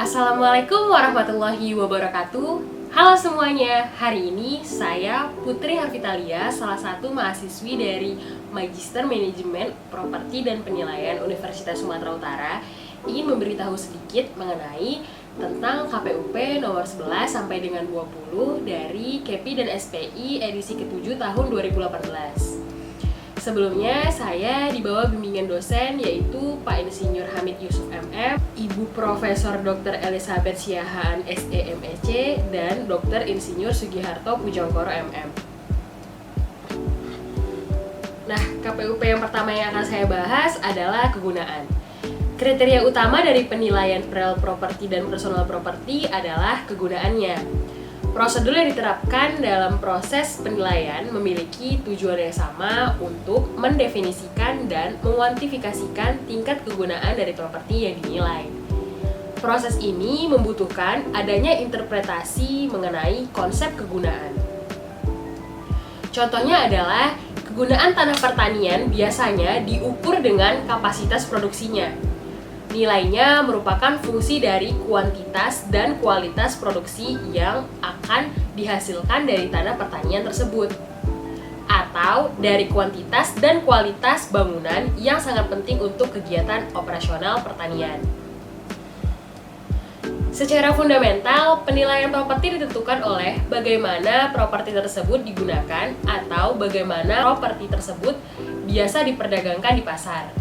Assalamualaikum warahmatullahi wabarakatuh. Halo semuanya, hari ini saya Putri Harvitalia, salah satu mahasiswi dari Magister Manajemen Properti dan Penilaian Universitas Sumatera Utara, ingin memberitahu sedikit mengenai tentang KPUP nomor 11 sampai dengan 20 dari KEPI dan SPI edisi ke-7 tahun 2018. Sebelumnya, saya di bawah bimbingan dosen yaitu Pak Insinyur Hamid Yusuf MM, Ibu Profesor Dr. Elizabeth Siahaan SEMEC, dan Dr. Insinyur Sugiharto Pujangkoro MM. Nah, KPUP yang pertama yang akan saya bahas adalah kegunaan. Kriteria utama dari penilaian real property dan personal property adalah kegunaannya. Prosedur yang diterapkan dalam proses penilaian memiliki tujuan yang sama untuk mendefinisikan dan menguantifikasikan tingkat kegunaan dari properti yang dinilai. Proses ini membutuhkan adanya interpretasi mengenai konsep kegunaan. Contohnya adalah, kegunaan tanah pertanian biasanya diukur dengan kapasitas produksinya. Nilainya merupakan fungsi dari kuantitas dan kualitas produksi yang akan dihasilkan dari tanah pertanian tersebut, atau dari kuantitas dan kualitas bangunan yang sangat penting untuk kegiatan operasional pertanian. Secara fundamental, penilaian properti ditentukan oleh bagaimana properti tersebut digunakan atau bagaimana properti tersebut biasa diperdagangkan di pasar.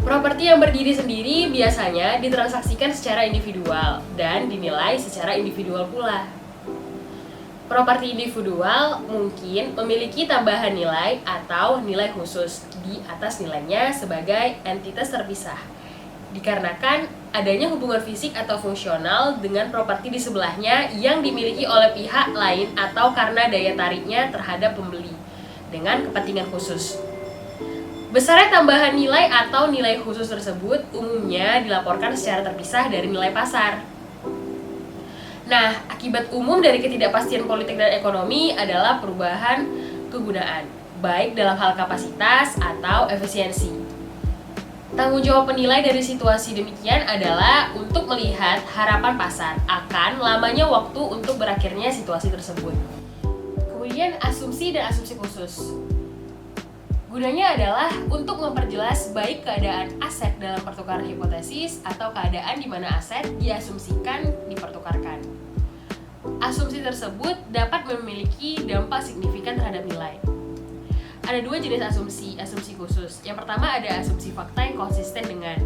Properti yang berdiri sendiri biasanya ditransaksikan secara individual dan dinilai secara individual pula. Properti individual mungkin memiliki tambahan nilai atau nilai khusus di atas nilainya sebagai entitas terpisah, dikarenakan adanya hubungan fisik atau fungsional dengan properti di sebelahnya yang dimiliki oleh pihak lain atau karena daya tariknya terhadap pembeli dengan kepentingan khusus. Besarnya tambahan nilai atau nilai khusus tersebut umumnya dilaporkan secara terpisah dari nilai pasar. Nah, akibat umum dari ketidakpastian politik dan ekonomi adalah perubahan kegunaan, baik dalam hal kapasitas atau efisiensi. Tanggung jawab penilai dari situasi demikian adalah untuk melihat harapan pasar akan lamanya waktu untuk berakhirnya situasi tersebut. Kemudian asumsi dan asumsi khusus. Gunanya adalah untuk memperjelas baik keadaan aset dalam pertukaran hipotesis atau keadaan di mana aset diasumsikan dipertukarkan. Asumsi tersebut dapat memiliki dampak signifikan terhadap nilai. Ada dua jenis asumsi khusus. Yang pertama ada asumsi fakta yang konsisten dengan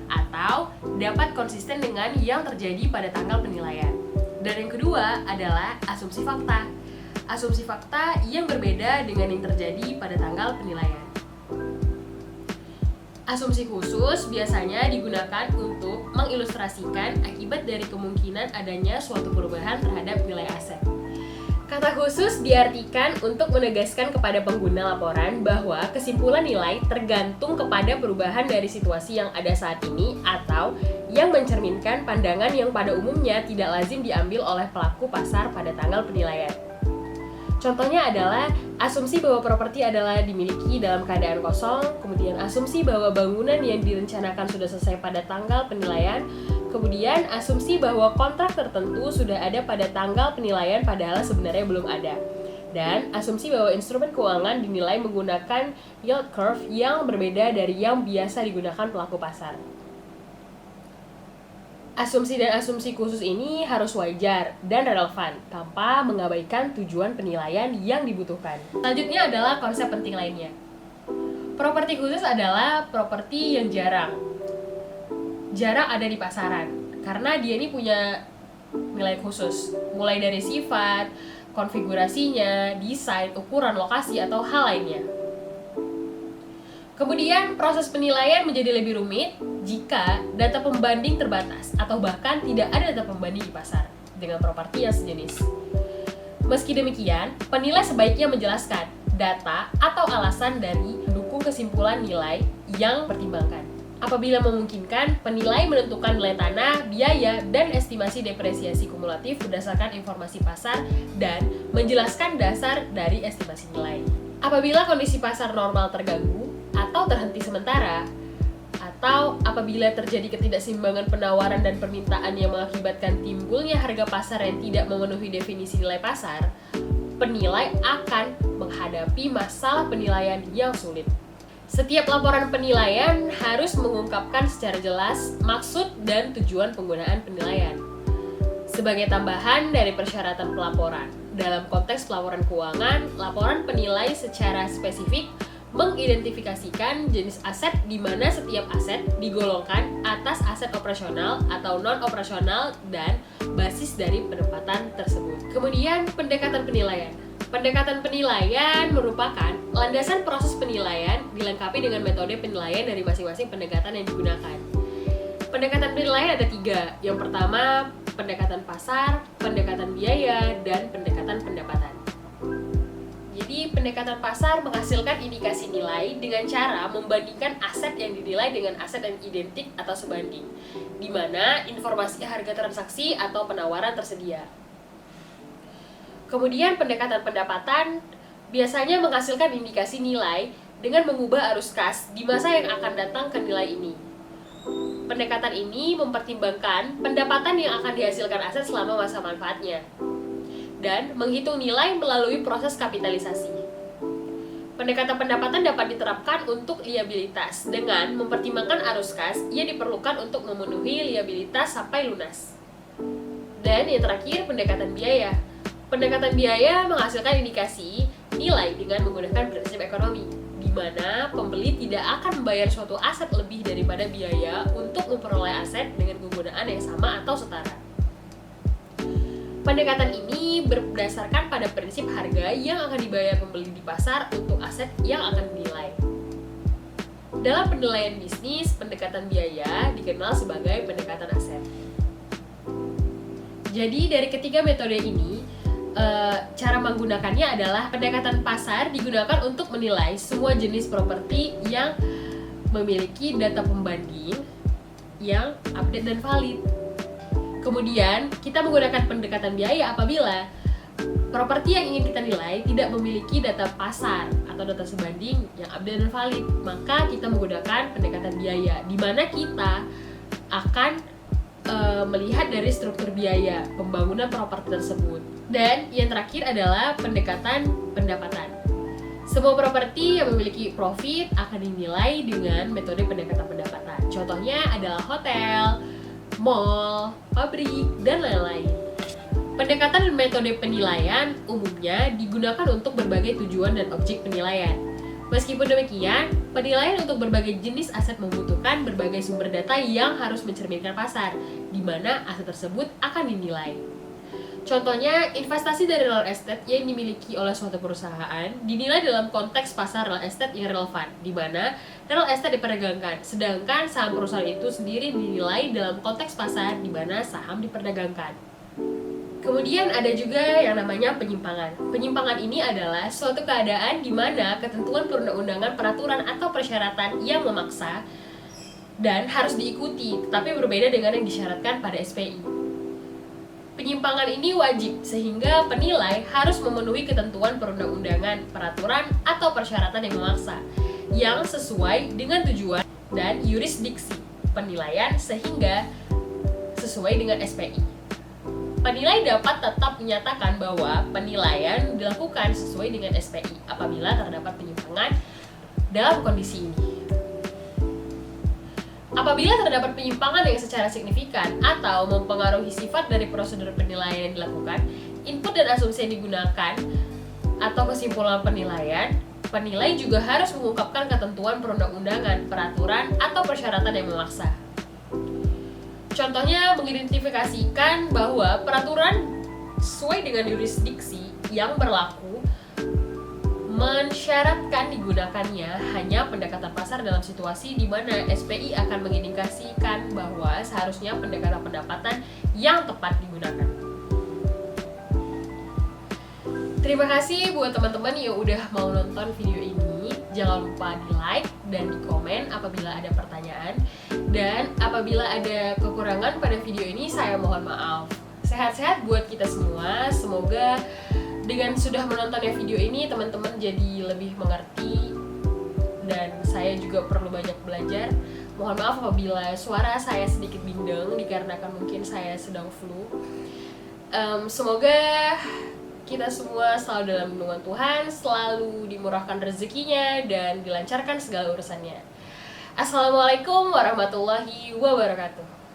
atau dapat konsisten dengan yang terjadi pada tanggal penilaian. Dan yang kedua adalah asumsi fakta. Asumsi fakta yang berbeda dengan yang terjadi pada tanggal penilaian. Asumsi khusus biasanya digunakan untuk mengilustrasikan akibat dari kemungkinan adanya suatu perubahan terhadap nilai aset. Kata khusus diartikan untuk menegaskan kepada pengguna laporan bahwa kesimpulan nilai tergantung kepada perubahan dari situasi yang ada saat ini atau yang mencerminkan pandangan yang pada umumnya tidak lazim diambil oleh pelaku pasar pada tanggal penilaian. Contohnya adalah asumsi bahwa properti adalah dimiliki dalam keadaan kosong, kemudian asumsi bahwa bangunan yang direncanakan sudah selesai pada tanggal penilaian, kemudian asumsi bahwa kontrak tertentu sudah ada pada tanggal penilaian padahal sebenarnya belum ada, dan asumsi bahwa instrumen keuangan dinilai menggunakan yield curve yang berbeda dari yang biasa digunakan pelaku pasar. Asumsi dan asumsi khusus ini harus wajar dan relevan tanpa mengabaikan tujuan penilaian yang dibutuhkan. Selanjutnya adalah konsep penting lainnya. Properti khusus adalah properti yang jarang ada di pasaran karena dia ini punya nilai khusus, mulai dari sifat, konfigurasinya, desain, ukuran, lokasi, atau hal lainnya. Kemudian proses penilaian menjadi lebih rumit jika data pembanding terbatas atau bahkan tidak ada data pembanding di pasar dengan properti yang sejenis. Meski demikian, penilai sebaiknya menjelaskan data atau alasan dari mendukung kesimpulan nilai yang pertimbangkan. Apabila memungkinkan, penilai menentukan nilai tanah, biaya, dan estimasi depresiasi kumulatif berdasarkan informasi pasar dan menjelaskan dasar dari estimasi nilai. Apabila kondisi pasar normal terganggu atau terhenti sementara, Atau apabila terjadi ketidakseimbangan penawaran dan permintaan yang mengakibatkan timbulnya harga pasar yang tidak memenuhi definisi nilai pasar, penilai akan menghadapi masalah penilaian yang sulit. Setiap laporan penilaian harus mengungkapkan secara jelas maksud dan tujuan penggunaan penilaian. Sebagai tambahan dari persyaratan pelaporan, dalam konteks pelaporan keuangan, laporan penilai secara spesifik mengidentifikasikan jenis aset di mana setiap aset digolongkan atas aset operasional atau non-operasional dan basis dari pendapatan tersebut. Kemudian, pendekatan penilaian. Pendekatan penilaian merupakan landasan proses penilaian dilengkapi dengan metode penilaian dari masing-masing pendekatan yang digunakan. Pendekatan penilaian ada 3. Yang pertama, pendekatan pasar, pendekatan biaya, dan pendekatan pendapatan. Jadi, pendekatan pasar menghasilkan indikasi nilai dengan cara membandingkan aset yang dinilai dengan aset yang identik atau sebanding, di mana informasi harga transaksi atau penawaran tersedia. Kemudian, pendekatan pendapatan biasanya menghasilkan indikasi nilai dengan mengubah arus kas di masa yang akan datang ke nilai ini. Pendekatan ini mempertimbangkan pendapatan yang akan dihasilkan aset selama masa manfaatnya dan menghitung nilai melalui proses kapitalisasi. Pendekatan pendapatan dapat diterapkan untuk liabilitas dengan mempertimbangkan arus kas yang diperlukan untuk memenuhi liabilitas sampai lunas. Dan yang terakhir, pendekatan biaya. Pendekatan biaya menghasilkan indikasi nilai dengan menggunakan prinsip ekonomi, di mana pembeli tidak akan membayar suatu aset lebih daripada biaya untuk memperoleh aset dengan penggunaan yang sama atau setara. Pendekatan ini berdasarkan pada prinsip harga yang akan dibayar pembeli di pasar untuk aset yang akan dinilai. Dalam penilaian bisnis, pendekatan biaya dikenal sebagai pendekatan aset. Jadi dari ketiga metode ini, cara menggunakannya adalah pendekatan pasar digunakan untuk menilai semua jenis properti yang memiliki data pembanding yang update dan valid. Kemudian, kita menggunakan pendekatan biaya apabila properti yang ingin kita nilai tidak memiliki data pasar atau data sebanding yang update dan valid. Maka kita menggunakan pendekatan biaya, di mana kita akan melihat dari struktur biaya pembangunan properti tersebut. Dan yang terakhir adalah pendekatan pendapatan. Semua properti yang memiliki profit akan dinilai dengan metode pendekatan pendapatan. Contohnya adalah hotel, mall, pabrik, dan lain-lain. Pendekatan dan metode penilaian umumnya digunakan untuk berbagai tujuan dan objek penilaian. Meskipun demikian, penilaian untuk berbagai jenis aset membutuhkan berbagai sumber data yang harus mencerminkan pasar, di mana aset tersebut akan dinilai. Contohnya, investasi dari real estate yang dimiliki oleh suatu perusahaan dinilai dalam konteks pasar real estate yang relevan, di mana real estate diperdagangkan, sedangkan saham perusahaan itu sendiri dinilai dalam konteks pasar di mana saham diperdagangkan. Kemudian ada juga yang namanya penyimpangan. Penyimpangan ini adalah suatu keadaan di mana ketentuan perundang-undangan, peraturan, atau persyaratan yang memaksa dan harus diikuti, tetapi berbeda dengan yang disyaratkan pada SPI. Penyimpangan ini wajib, sehingga penilai harus memenuhi ketentuan perundang-undangan, peraturan, atau persyaratan yang memaksa, yang sesuai dengan tujuan dan yurisdiksi penilaian sehingga sesuai dengan SPI. Penilai dapat tetap menyatakan bahwa penilaian dilakukan sesuai dengan SPI apabila terdapat penyimpangan dalam kondisi ini. Apabila terdapat penyimpangan yang secara signifikan atau mempengaruhi sifat dari prosedur penilaian yang dilakukan, input dan asumsi yang digunakan, atau kesimpulan penilaian, penilai juga harus mengungkapkan ketentuan perundang-undangan, peraturan, atau persyaratan yang memaksa. Contohnya mengidentifikasikan bahwa peraturan sesuai dengan yurisdiksi yang berlaku mensyaratkan digunakannya hanya pendekatan pasar dalam situasi di mana SPI akan mengindikasikan bahwa seharusnya pendekatan pendapatan yang tepat digunakan. Terima kasih buat teman-teman yang udah mau nonton video ini. Jangan lupa di like dan di komen apabila ada pertanyaan. Dan apabila ada kekurangan pada video ini, saya mohon maaf. Sehat-sehat buat kita semua. Semoga dengan sudah menontonnya video ini, teman-teman jadi lebih mengerti. Dan saya juga perlu banyak belajar Mohon maaf apabila suara saya sedikit bindeng dikarenakan mungkin saya sedang flu. Semoga kita semua selalu dalam lindungan Tuhan, selalu dimurahkan rezekinya dan dilancarkan segala urusannya. Assalamualaikum warahmatullahi wabarakatuh.